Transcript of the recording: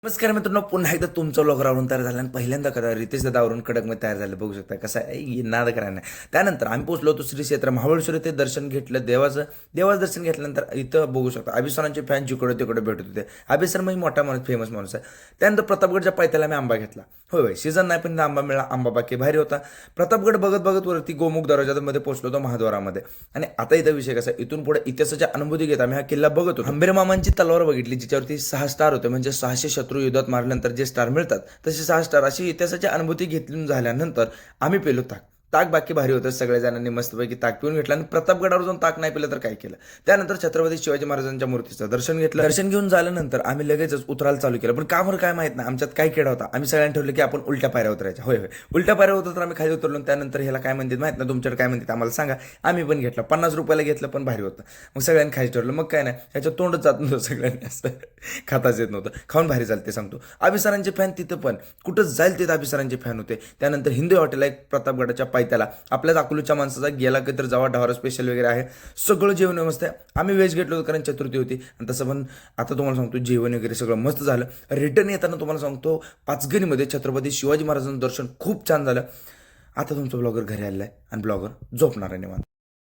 नमस्कार मित्रांनो, पुन्हा एकदा तुमचं व्लॉगर आवरून तयार झालं आणि पहिल्यांदा करा रितेश दादा आवरून कडकमध्ये तयार झालं. बघू शकता कसं आहे नाद करायला नाही. त्यानंतर आम्ही पोहोचलो होतो श्री क्षेत्र महाबळेश्वर येथे दर्शन घेतलं देवाचं दर्शन घेतल्यानंतर इथं बघू शकता अभिसरांचे फॅन जिकडे तिकडे भेटत होते. अभिसर म्हणजे मोठा माणूस, फेमस माणूस आहे. त्यानंतर प्रतापगडच्या पायथ्याला आम्ही आंबा घेतला. होय होय, सीझन नाही पण आंबा मिळाला. आंबा बाकी भारी होता. प्रतापगड बघत बघत वरती गोमुख दरवाजामध्ये पोहोचलो होतो महाद्वारामध्ये. आणि आता इथं विषय कसा आहे, इथून पुढे इतिहासाच्या अनुभूती घेत आम्ही हा किल्ला बघत होतो. हंबीर मामांची तलवार बघितली जिच्यावरती 6 स्टार होते, म्हणजे 600 शत्रू युद्धात मारल्यानंतर जे स्टार मिळतात तसे 6 स्टार. अशी इतिहासाची अनुभूती घेतली झाल्यानंतर आम्ही पेलो ताक बाकी भारी होतं. सगळ्या जणांनी मस्तपैकी ताक पिऊन घेतलं आणि प्रतापगडावर जाऊन ताक नाही पिलं तर काय केलं. त्यानंतर छत्रपती शिवाजी महाराजांच्या मूर्तीचं दर्शन घेतलं. दर्शन घेऊन झाल्यानंतर आम्ही लगेचच उतरायला चालू केलं. पण का बरं काय माहित नाही, आमच्यात काय केडा होता. आम्ही सगळ्यांनी ठरवलं की आपण उलट्या पायऱ्या उतरायच्या. होय होय, उलट्या पायऱ्या होतं तर आम्ही खाली उतरलो. त्यानंतर ह्याला काय म्हणतात माहित नाही, तुमच्याकडे काय म्हणतात आम्हाला सांगा. आम्ही पण घेतलं, 50 रुपयाला घेतलं पण भारी होतं. मग सगळ्यांनी खायचं ठरलं. मग काय नाही, ह्याच्या तोंडच जात नव्हतं, सगळ्यांनी असं खाताच येत नव्हतं. खाऊन भारी चालते सांगतो. अभिसरांचे फॅन तिथं पण कुठं जाईल तिथं अभिसरांचे फॅन होते. त्यानंतर हिंदू हॉटेल आहे प्रतापगडाच्या पायथ्याला. आपल्या अकलूच्या माणसाचा गेला की तर जावा, ढवारा स्पेशल वगैरे आहे. सगळं जेवण मस्त आहे. आम्ही व्हेज घेतलो होतो कारण चतुर्थी होती. आणि तसं पण आता तुम्हाला सांगतो जेवण वगैरे सगळं मस्त झालं. रिटर्न येताना तुम्हाला सांगतो पाचगणीमध्ये छत्रपती शिवाजी महाराजांचं दर्शन खूप छान झालं. आता तुमचं ब्लॉगर घरी आलेलं आहे आणि ब्लॉगर झोपणार आहे निवांत.